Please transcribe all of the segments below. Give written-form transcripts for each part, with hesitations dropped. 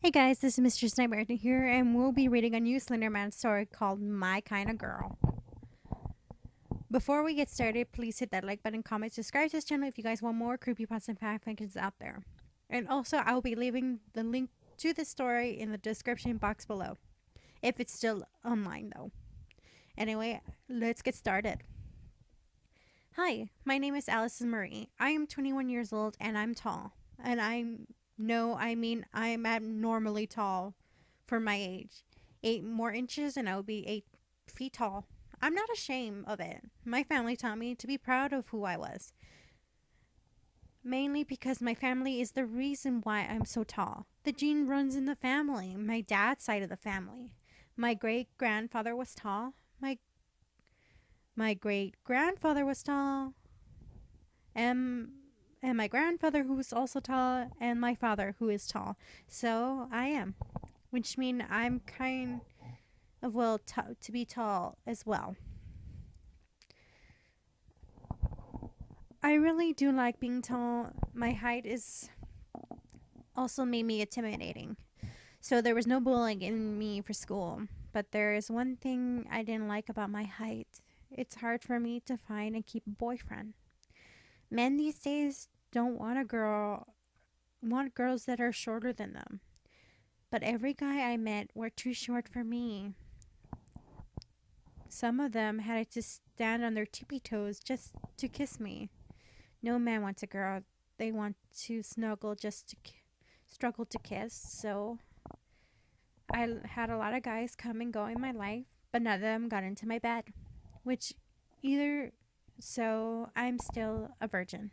Hey guys, this is Mr. Nightmare here, and we'll be reading a new Slenderman story called My Kinda Girl. Before we get started, please hit that like button, comment, subscribe to this channel if you guys want more creepypasta and fanfictions out there. And also, I will be leaving the link to the story in the description box below, if it's still online though. Anyway, let's get started. Hi, my name is Allison Marie. I am 21 years old and I'm tall. And I'm abnormally tall for my age. 8 more inches and I would be 8 feet tall. I'm not ashamed of it. My family taught me to be proud of who I was. Mainly because my family is the reason why I'm so tall. The gene runs in the family, my dad's side of the family. My great grandfather was tall. My great grandfather was tall. And and my grandfather who was also tall, and my father who is tall. So I am, which means I'm kind of to be tall as well. I really do like being tall. My height is also made me intimidating. So there was no bullying in me for school. But there is one thing I didn't like about my height. It's hard for me to find and keep a boyfriend. Men these days don't want girls that are shorter than them. But every guy I met were too short for me. Some of them had to stand on their tippy toes just to kiss me. No man wants a girl. They want to snuggle just to struggle to kiss. So I had a lot of guys come and go in my life, but none of them got into my bed. Which either so I'm still a virgin.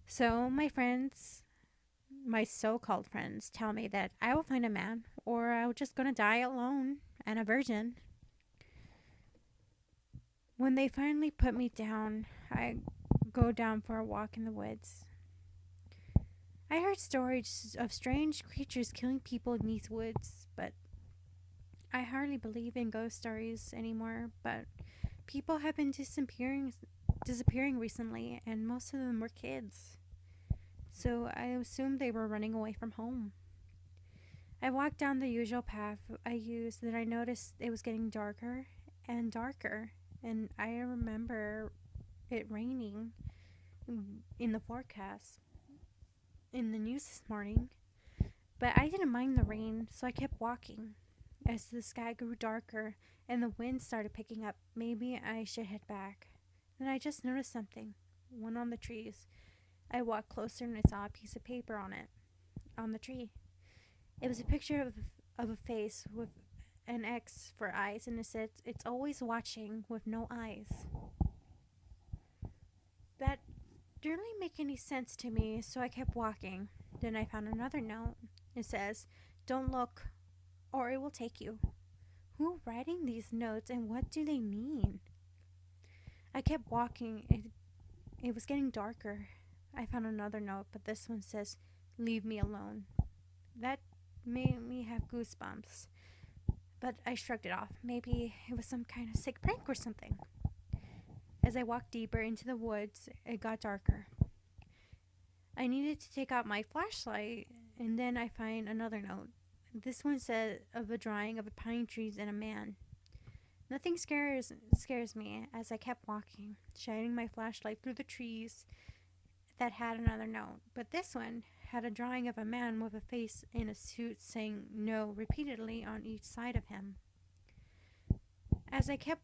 So my so-called friends tell me that I will find a man or I'm just going to die alone and a virgin. When they finally put me down, I go down for a walk in the woods. I heard stories of strange creatures killing people in these woods, but I hardly believe in ghost stories anymore. But people have been disappearing recently, and most of them were kids. So I assumed they were running away from home. I walked down the usual path I used, then I noticed it was getting darker and darker, and I remember it raining in the forecast in the news this morning. But I didn't mind the rain, so I kept walking. As the sky grew darker and the wind started picking up, maybe I should head back. Then I just noticed something. One on the trees. I walked closer and I saw a piece of paper on the tree. It was a picture of a face with an X for eyes, and it said, "It's always watching with no eyes." That didn't really make any sense to me, so I kept walking. Then I found another note. It says, "Don't look, or it will take you." Who writing these notes and what do they mean? I kept walking. It was getting darker. I found another note, but this one says, "Leave me alone." That made me have goosebumps. But I shrugged it off. Maybe it was some kind of sick prank or something. As I walked deeper into the woods, it got darker. I needed to take out my flashlight, and then I find another note. This one said of a drawing of pine trees and a man. Nothing scares me as I kept walking, shining my flashlight through the trees that had another note. But this one had a drawing of a man with a face in a suit saying "no" repeatedly on each side of him. As I kept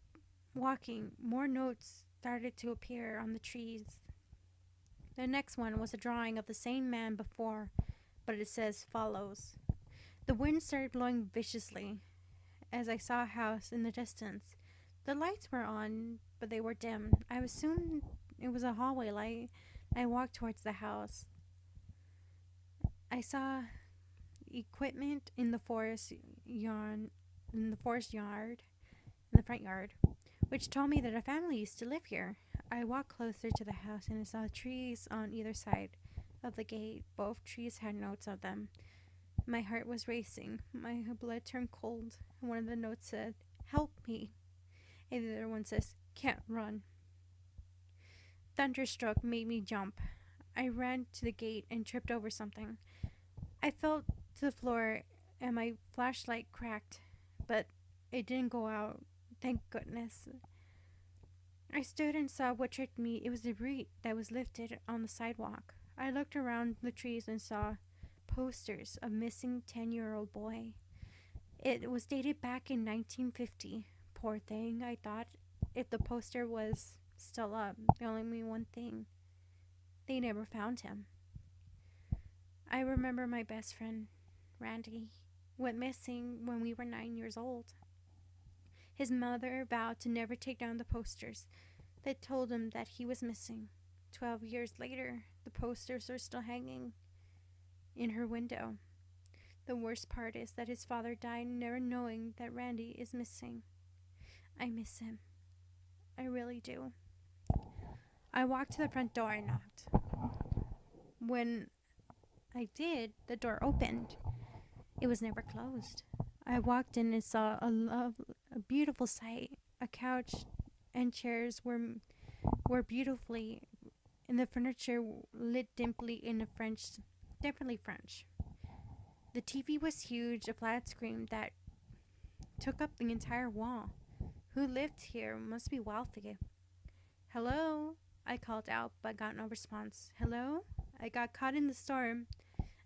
walking, more notes started to appear on the trees. The next one was a drawing of the same man before, but it says "follows." The wind started blowing viciously as I saw a house in the distance. The lights were on, but they were dim. I assumed it was a hallway light. I walked towards the house. I saw equipment in the front yard, which told me that a family used to live here. I walked closer to the house and I saw trees on either side of the gate. Both trees had notes on them. My heart was racing. My blood turned cold. One of the notes said, "Help me." And the other one says, "Can't run." Thunderstruck made me jump. I ran to the gate and tripped over something. I felt to the floor and my flashlight cracked, but it didn't go out. Thank goodness. I stood and saw what tricked me. It was debris that was lifted on the sidewalk. I looked around the trees and saw posters of missing 10-year-old boy. It was dated back in 1950. Poor thing, I thought. If the poster was still up, they only mean one thing. They never found him. I remember my best friend, Randy, went missing when we were 9 years old. His mother vowed to never take down the posters that told him that he was missing. 12 years later, the posters are still hanging in her window. The worst part is that his father died never knowing that Randy is missing. I miss him. I really do. I walked to the front door and knocked. When I did, the door opened. It was never closed. I walked in and saw a beautiful sight. A couch and chairs were beautifully, and the furniture lit dimply in definitely French. The TV was huge, a flat screen that took up the entire wall. Who lived here must be wealthy. Hello? I called out, but got no response. Hello? I got caught in the storm.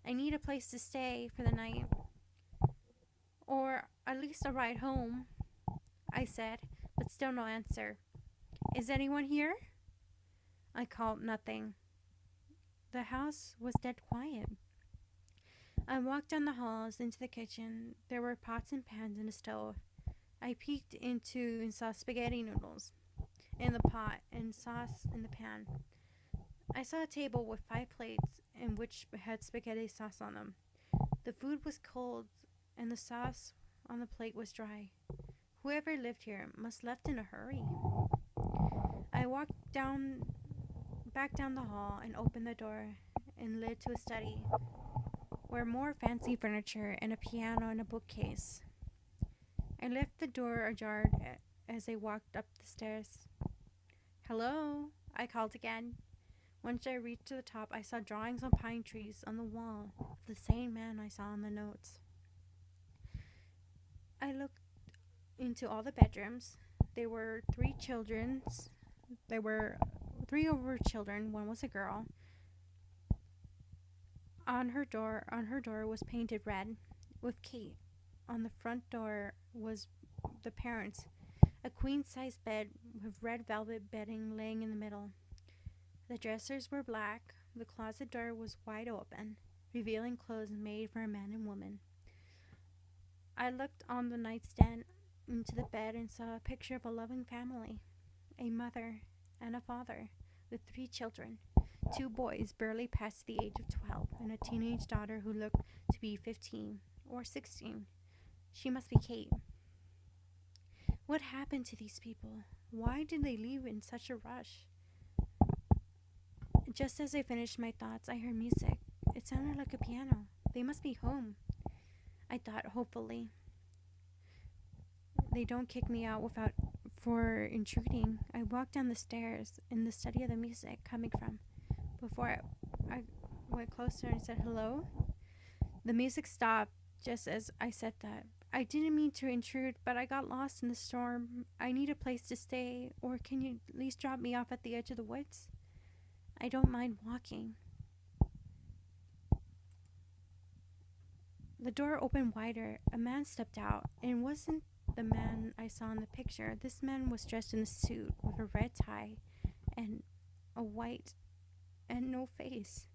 I need a place to stay for the night. Or at least a ride home, I said, but still no answer. Is anyone here? I called nothing. The house was dead quiet. I walked down the halls into the kitchen. There were pots and pans in the stove. I peeked into and saw spaghetti noodles in the pot and sauce in the pan. I saw a table with 5 plates and which had spaghetti sauce on them. The food was cold and the sauce on the plate was dry. Whoever lived here must left in a hurry. I walked back down the hall and opened the door and led to a study where more fancy furniture and a piano and a bookcase. I left the door ajar as I walked up the stairs. Hello, I called again. Once I reached to the top, I saw drawings on pine trees on the wall of the same man I saw in the notes. I looked into all the bedrooms. There were 3 children. There were 3 over children. One was a girl. On her door was painted red with Kate. On the front door was the parents. A queen-size bed with red velvet bedding laying in the middle. The dressers were black. The closet door was wide open, revealing clothes made for a man and woman. I looked on the nightstand into the bed and saw a picture of a loving family, a mother and a father with 3 children, 2 boys barely past the age of 12, and a teenage daughter who looked to be 15 or 16. She must be Kate. What happened to these people? Why did they leave in such a rush? Just as I finished my thoughts, I heard music. It sounded like a piano. They must be home, I thought hopefully. They don't kick me out for intruding. I walked down the stairs in the study of the music coming from. Before I went closer and said hello, the music stopped just as I said that. I didn't mean to intrude, but I got lost in the storm. I need a place to stay, or can you at least drop me off at the edge of the woods? I don't mind walking. The door opened wider. A man stepped out, and it wasn't the man I saw in the picture. This man was dressed in a suit with a red tie and a white and no face.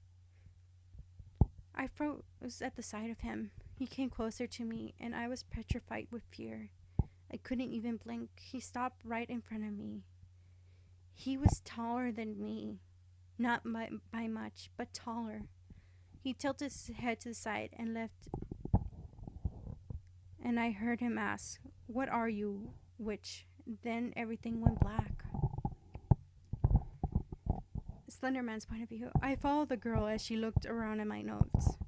I froze at the sight of him. He came closer to me, and I was petrified with fear. I couldn't even blink. He stopped right in front of me. He was taller than me. Not by much, but taller. He tilted his head to the side and left, and I heard him ask, "What are you, witch?" Then everything went black. Slenderman's point of view. I followed the girl as she looked around at my notes,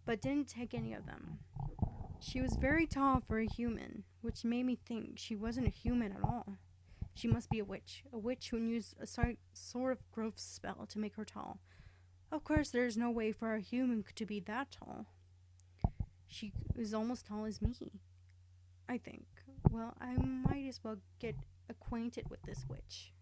but didn't take any of them. She was very tall for a human, which made me think she wasn't a human at all. She must be a witch who used a sort of growth spell to make her tall. Of course, there's no way for a human to be that tall. She is almost tall as me, I think. Well, I might as well get acquainted with this witch.